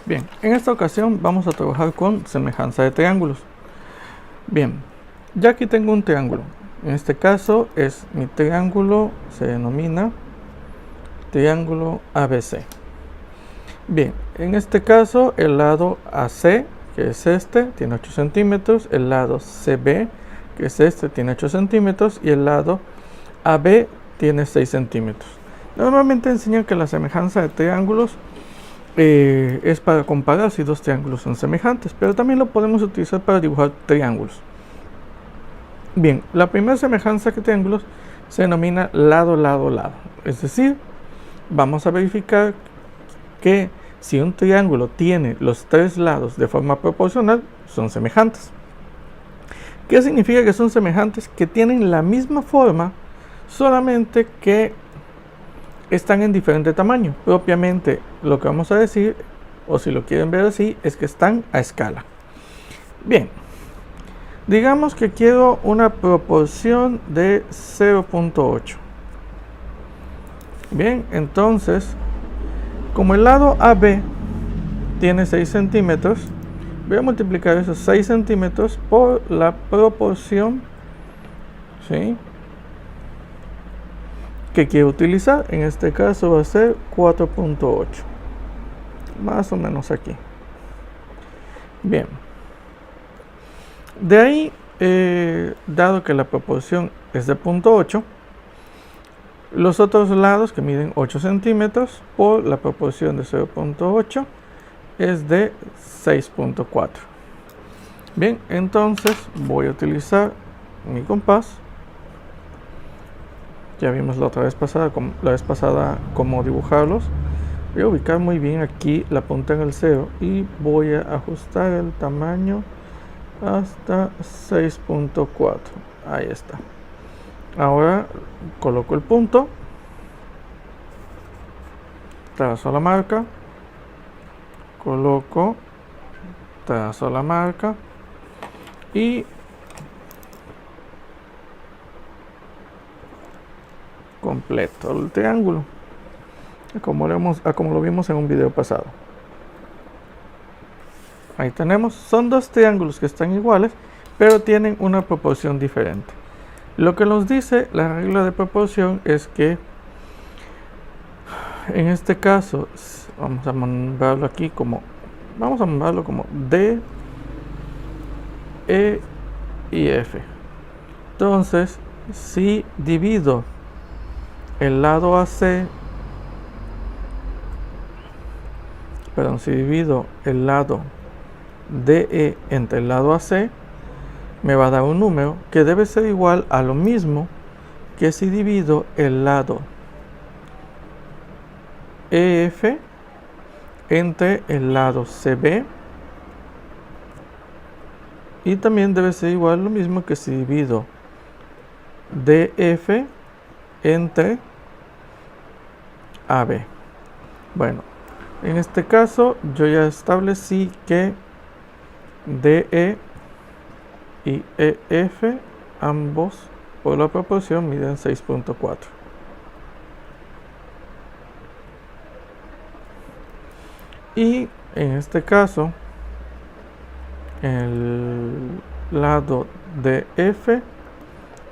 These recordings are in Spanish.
Bien, en esta ocasión vamos a trabajar con semejanza de triángulos. Bien, ya aquí tengo un triángulo. En este caso es mi triángulo, se denomina triángulo ABC. Bien, en este caso el lado AC, que es este, tiene 8 centímetros, el lado CB, que es este, tiene 8 centímetros, y el lado AB tiene 6 centímetros. Normalmente enseñan que la semejanza de triángulos es para comparar si dos triángulos son semejantes, pero también lo podemos utilizar para dibujar triángulos. Bien, la primera semejanza de triángulos se denomina lado, lado, lado. Es decir, vamos a verificar que si un triángulo tiene los tres lados de forma proporcional, son semejantes. ¿Qué significa que son semejantes? Que tienen la misma forma, solamente que están en diferente tamaño. Propiamente lo que vamos a decir, o si lo quieren ver así, es que están a escala. Bien, digamos que quiero una proporción de 0.8. Bien, entonces, como el lado AB tiene 6 centímetros, voy a multiplicar esos 6 centímetros por la proporción, ¿sí?, que quiero utilizar. En este caso va a ser 4.8, más o menos aquí. Bien, de ahí, dado que la proporción es de 0.8, los otros lados que miden 8 centímetros por la proporción de 0.8 es de 6.4. Bien, entonces voy a utilizar mi compás. Ya vimos la vez pasada cómo dibujarlos. Voy a ubicar muy bien aquí la punta en el 0 y voy a ajustar el tamaño hasta 6.4. Ahí está. Ahora coloco el punto, trazo la marca, coloco, trazo la marca y completo el triángulo, como lo vimos en un video pasado. Ahí tenemos, son dos triángulos que están iguales, pero tienen una proporción diferente. Lo que nos dice la regla de proporción es que en este caso vamos a nombrarlo aquí como D, E y F. Entonces, si divido el lado AC, si divido el lado DE entre el lado AC, me va a dar un número que debe ser igual a lo mismo que si divido el lado EF entre el lado CB, y también debe ser igual a lo mismo que si divido DF entre AB. Bueno, en este caso yo ya establecí que DE y EF, ambos por la proporción, miden 6.4. Y en este caso, el lado de F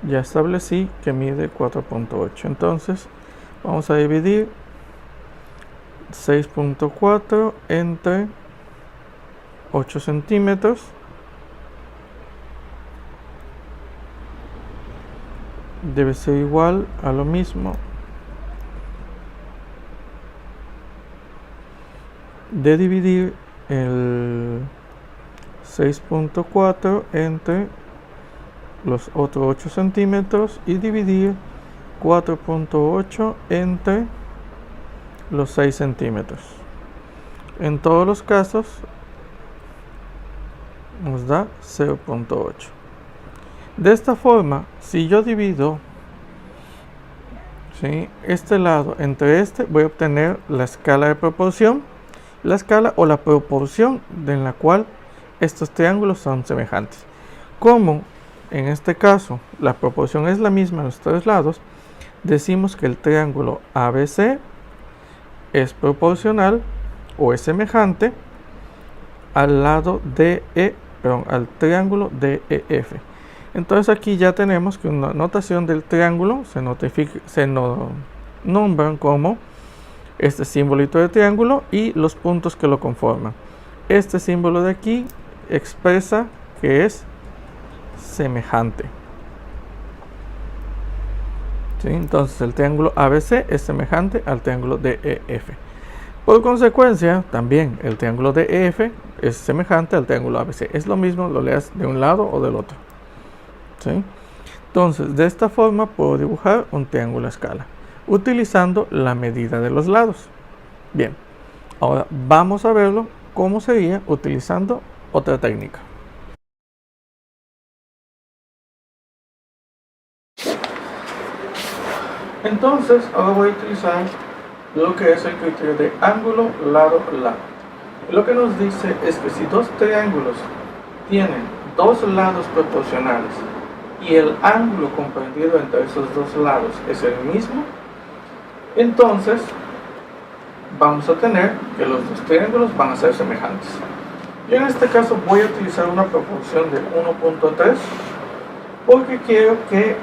ya establecí que mide 4.8. Entonces vamos a dividir 6.4 entre 8 centímetros. Debe ser igual a lo mismo de dividir el 6.4 entre los otros 8 centímetros y dividir 4.8 entre los 6 centímetros. En todos los casos nos da 0.8. De esta forma, si yo divido, ¿sí?, este lado entre este, voy a obtener la escala de proporción, la escala o la proporción en la cual estos triángulos son semejantes. Como en este caso la proporción es la misma en los tres lados, decimos que el triángulo ABC es proporcional o es semejante al lado al triángulo DEF. Entonces aquí ya tenemos que una notación del triángulo se nombran como este simbolito de triángulo y los puntos que lo conforman. Este símbolo de aquí expresa que es semejante. ¿Sí? Entonces el triángulo ABC es semejante al triángulo DEF. Por consecuencia, también el triángulo DEF es semejante al triángulo ABC. Es lo mismo, lo leas de un lado o del otro. ¿Sí? Entonces, de esta forma puedo dibujar un triángulo a escala, utilizando la medida de los lados. Bien, ahora vamos a verlo cómo sería utilizando otra técnica. Entonces, ahora voy a utilizar lo que es el criterio de ángulo, lado, lado. Lo que nos dice es que si dos triángulos tienen dos lados proporcionales y el ángulo comprendido entre esos dos lados es el mismo, entonces vamos a tener que los dos triángulos van a ser semejantes. Yo en este caso voy a utilizar una proporción de 1.3 porque quiero que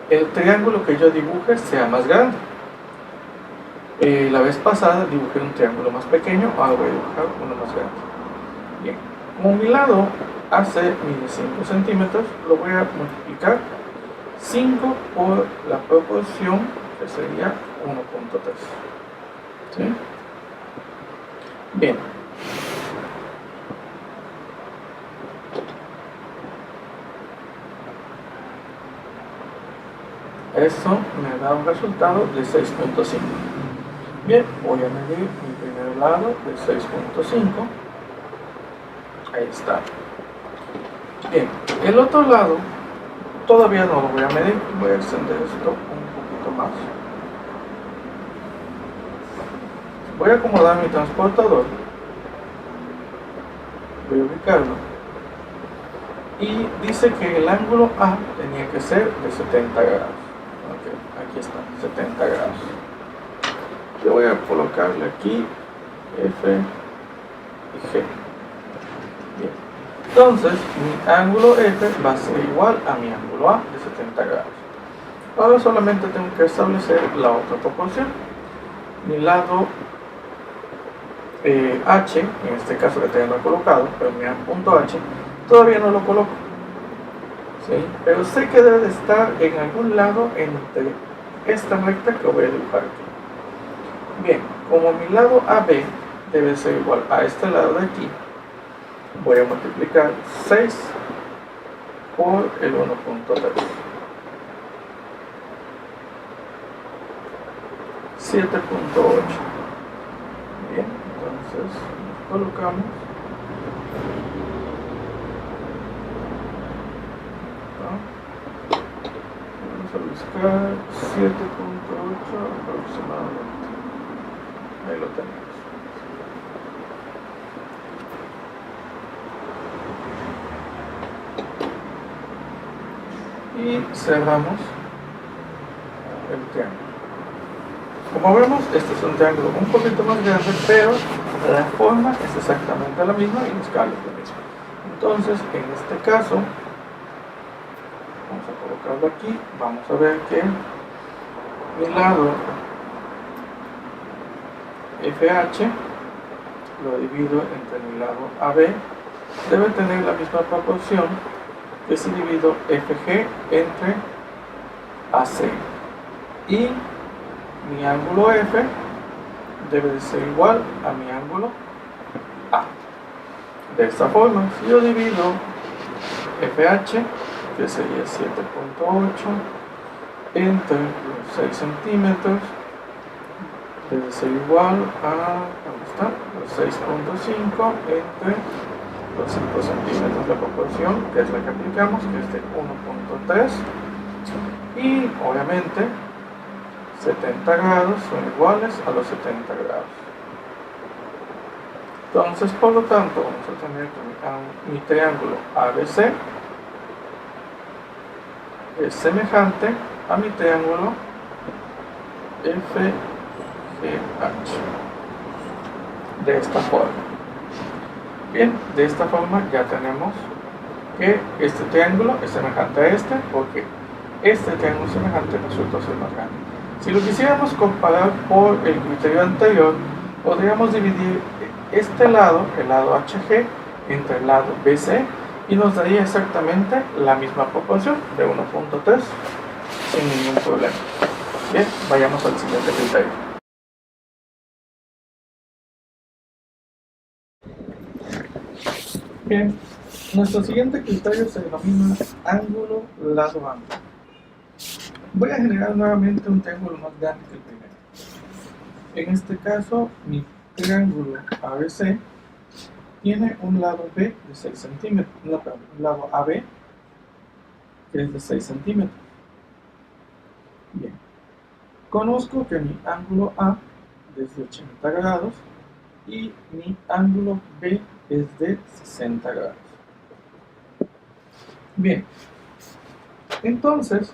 el triángulo que yo dibuje sea más grande. La vez pasada dibujé un triángulo más pequeño, ahora voy a dibujar uno más grande. Bien, como mi lado AC mide 5 centímetros, lo voy a multiplicar 5 por la proporción que sería 1.3. ¿Sí? Bien. Eso me da un resultado de 6.5. Bien, voy a medir mi primer lado de 6.5. Ahí está. Bien, el otro lado todavía no lo voy a medir. Voy a extender esto un poquito más. Voy a acomodar mi transportador. Voy a ubicarlo. Y dice que el ángulo A tenía que ser de 70 grados. Ok, aquí está, 70 grados. Yo voy a colocarle aquí F y G. Bien. Entonces, mi ángulo F va a ser igual a mi ángulo A de 70 grados. Ahora solamente tengo que establecer la otra proporción. Mi lado H, en este caso que tengo colocado, pero mi punto H, todavía no lo coloco. ¿Sí? Pero sé que debe de estar en algún lado entre esta recta que voy a dibujar aquí. Bien, como mi lado AB debe ser igual a este lado de aquí, voy a multiplicar 6 por el 1.3. 7.8. Bien, entonces colocamos. Vamos a buscar 7.8 aproximadamente. Ahí lo tenemos. Y cerramos el triángulo. Como vemos, este es un triángulo un poquito más grande, pero la forma es exactamente la misma y la escala es la misma. Entonces, en este caso, vamos a colocarlo aquí. Vamos a ver que mi lado FH lo divido entre mi lado AB, debe tener la misma proporción que si divido FG entre AC, y mi ángulo F debe de ser igual a mi ángulo A. De esta forma, si yo divido FH, que sería 7.8 entre los 6 centímetros, debe ser igual a, ¿dónde está? Los 6.5 entre los 5 centímetros de proporción, que es la que aplicamos, que es de 1.3, y obviamente 70 grados son iguales a los 70 grados. Entonces, por lo tanto, vamos a tener que mi triángulo ABC es semejante a mi triángulo FGH, de esta forma. Bien, de esta forma ya tenemos que este triángulo es semejante a este, porque este triángulo semejante resulta ser más grande. Si lo quisiéramos comparar por el criterio anterior, podríamos dividir este lado, el lado HG, entre el lado BC, y nos daría exactamente la misma proporción de 1.3 sin ningún problema. Bien, vayamos al siguiente criterio. Bien, nuestro siguiente criterio se denomina ángulo lado-ángulo. Voy a generar nuevamente un triángulo más grande que el primero. En este caso, mi triángulo ABC tiene un lado B de 6 centímetros, no, perdón, un lado AB que es de 6 centímetros. Bien, conozco que mi ángulo A es de 80 grados y mi ángulo B es de 60 grados. Bien, entonces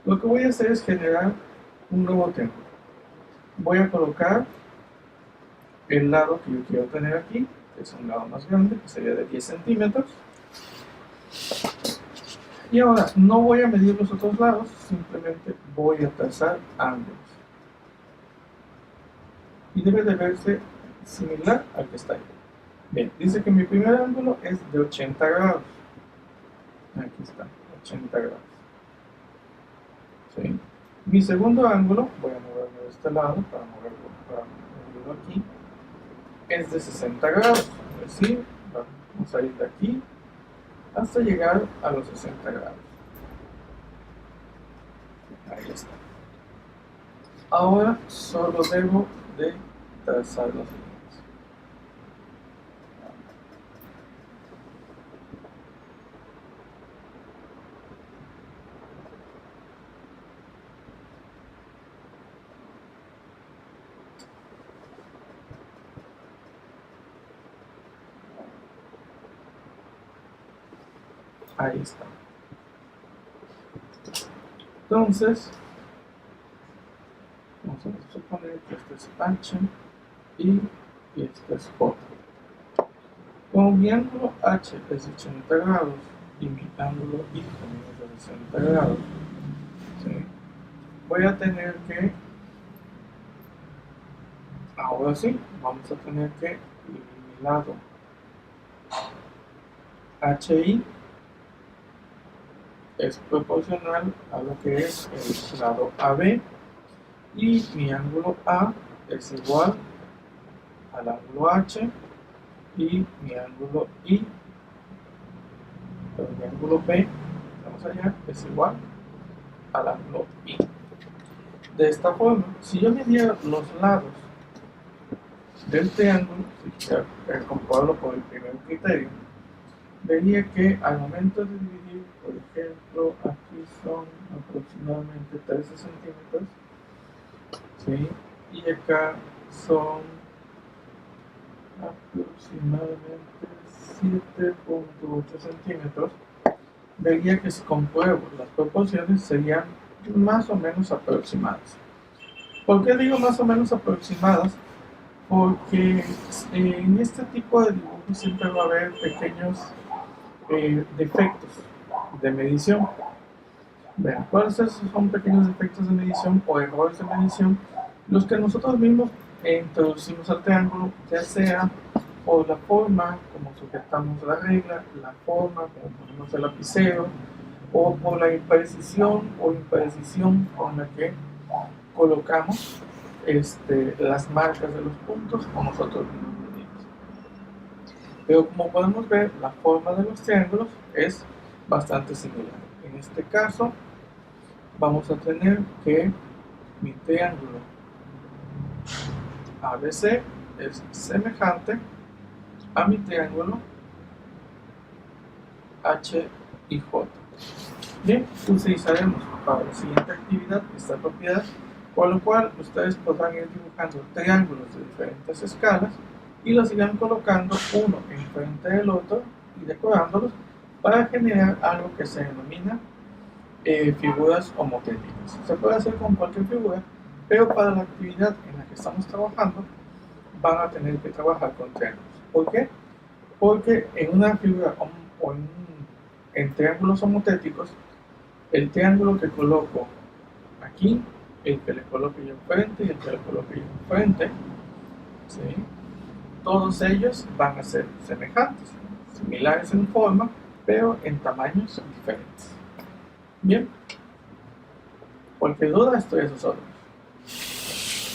lo que voy a hacer es generar un nuevo triángulo. Voy a colocar el lado que yo quiero tener aquí, que es un lado más grande, que sería de 10 centímetros. Y ahora no voy a medir los otros lados, simplemente voy a trazar ángulos. Y debe de verse similar al que está ahí. Bien, dice que mi primer ángulo es de 80 grados. Aquí está, 80 grados. ¿Sí? Mi segundo ángulo, voy a moverlo de este lado para moverlo aquí, es de 60 grados. Es decir, vamos a ir de aquí hasta llegar a los 60 grados. Ahí está. Ahora solo debo de trazar las líneas. Ahí está. Entonces, vamos a suponer que este es H y este es J. Como mi ángulo H es de 80 grados y mi ángulo I también es de 60 grados, ¿sí? Voy a tener que, ahora sí, vamos a tener que mi lado HI es proporcional a lo que es el lado AB y mi ángulo A es igual al ángulo H y mi ángulo I, pero mi ángulo B, vamos allá, es igual al ángulo I. De esta forma, si yo midiera los lados del triángulo, si quisiera comprobarlo por el primer criterio, vería que al momento de dividir, por ejemplo, aquí son aproximadamente 13 centímetros, ¿sí? Y acá son aproximadamente 7.8 centímetros, vería que si compruebo las proporciones serían más o menos aproximadas. ¿Por qué digo más o menos aproximadas? Porque en este tipo de dibujos siempre va a haber pequeños defectos de medición. Vean, ¿cuáles son pequeños defectos de medición o errores de medición? Los que nosotros mismos introducimos al triángulo, ya sea por la forma como sujetamos la regla, la forma como ponemos el lapicero, o por la imprecisión o imprecisión con la que colocamos las marcas de los puntos o nosotros mismos medimos. Pero como podemos ver, la forma de los triángulos es bastante similar. En este caso, vamos a tener que mi triángulo ABC es semejante a mi triángulo H y J. Bien, utilizaremos para la siguiente actividad esta propiedad, con lo cual ustedes podrán ir dibujando triángulos de diferentes escalas y los irán colocando uno enfrente del otro y decorándolos para generar algo que se denomina figuras homothéticas. Se puede hacer con cualquier figura, pero para la actividad en la que estamos trabajando van a tener que trabajar con triángulos. ¿Por qué? Porque en una figura o en triángulos homotéticos, el triángulo que coloco aquí, el que le coloque yo enfrente y el que le coloque yo enfrente, ¿sí? Todos ellos van a ser semejantes, similares en forma, pero en tamaños diferentes. Bien, cualquier duda estoy a sus órdenes.